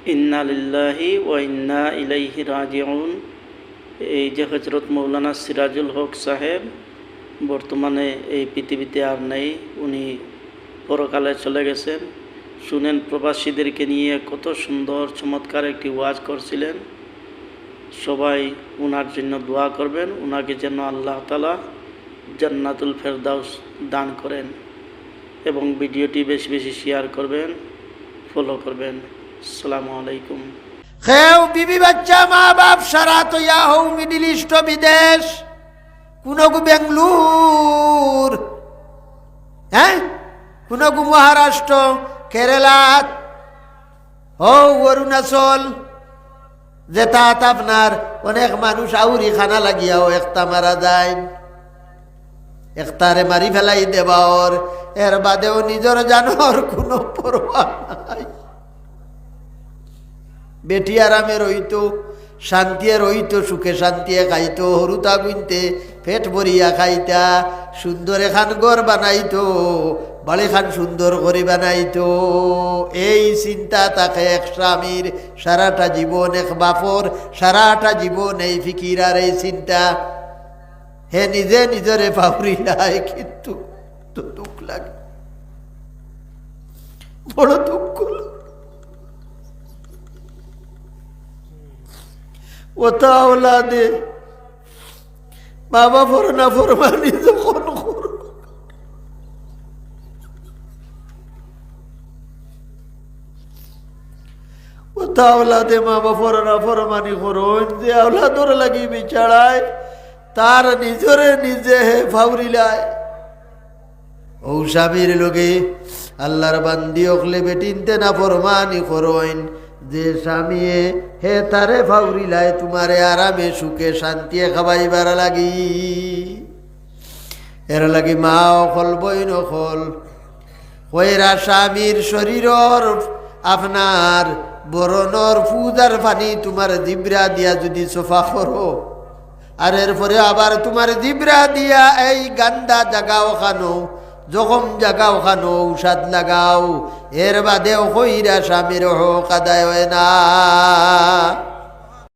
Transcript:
ইন্না লিল্লাহি ওয়া ইন্না ইলাইহি রাজিউন। এই যে হযরত মৌলানা সিরাজুল হক সাহেব বর্তমানে এই পৃথিবীতে আর নেই, উনি পরকালে চলে গেছেন। শুনেন, প্রবাসীদেরকে নিয়ে কত সুন্দর চমৎকার একটি ওয়াজ করছিলেন। সবাই উনার জন্য দোয়া করবেন, উনাকে যেন আল্লাহ তাআলা জান্নাতুল ফেরদাউস দান করেন, এবং ভিডিওটি বেশি বেশি শেয়ার করবেন, ফলো করবেন। আসসালামু আলাইকুম। খেও বিবি বাচ্চা মা বাপ সারা তো ইয়া হও মিডিল ইস্ট বিদেশ কোনগু বেঙ্গলুর, হ্যাঁ কোনগু মহারাষ্ট্র, কেরালা, ও অরুণাচল, যেটাত আপনার অনেক মানুষ আউরি খানা লাগিয়াও একটা মারা যায়, একটারে মারি ফেলাই দেবাওর, এর বাদেও নিজের জানোর কোনো পরোয়া নাই। বেটি আরামে রইতো, শান্তিয়ে রইতো, সুখে শান্তিয়ে খাইতো, হরুতা গুনতে পেট ভরিয়া খাইতা, সুন্দর এখান ঘর বানাইতো, বাড়িখান সুন্দর করে বানাইতো। এই চিন্তা তাকে এক স্বামীর সারাটা জীবন, এক বাপর সারাটা জীবন এই ফিকির আর এই চিন্তা। হে নিজে নিজরে পাহরিলাই, কিন্তু তো দুঃখ লাগে, বড় দুঃখ। ওটা ওলাদে বাবা ফরনা ফরমানি যখন ওটা ওলাদে মা বাবা ফরনা ফরমানি করুন, যে আওলাদর লাগি বিচারায় তার নিজরে নিজে হে ফাউরিলায়। ও স্বামীর লোকে আল্লাহর বান্দি অকলে বেটিনতে না ফরমানি করইন, যে স্বামী হে তারে ফাউরিলায় তোমারে আরামে সুখে শান্তিয়ে খাবাইবার লাগি। এর লাগি মা অকল বইন অকল কইরা স্বামীর শরীরর আপনার বরণর পূজার পানি তোমার জিব্রা দিয়া যদি সোফা করো, আর এরপরে আবার তোমার জিব্রা দিয়া এই গান্দা জাগা ওখানো, জখম জাগা ওখানো ঔষধ লাগাও, এর বাদেও কইরা স্বামীর হক আদায় হয় না।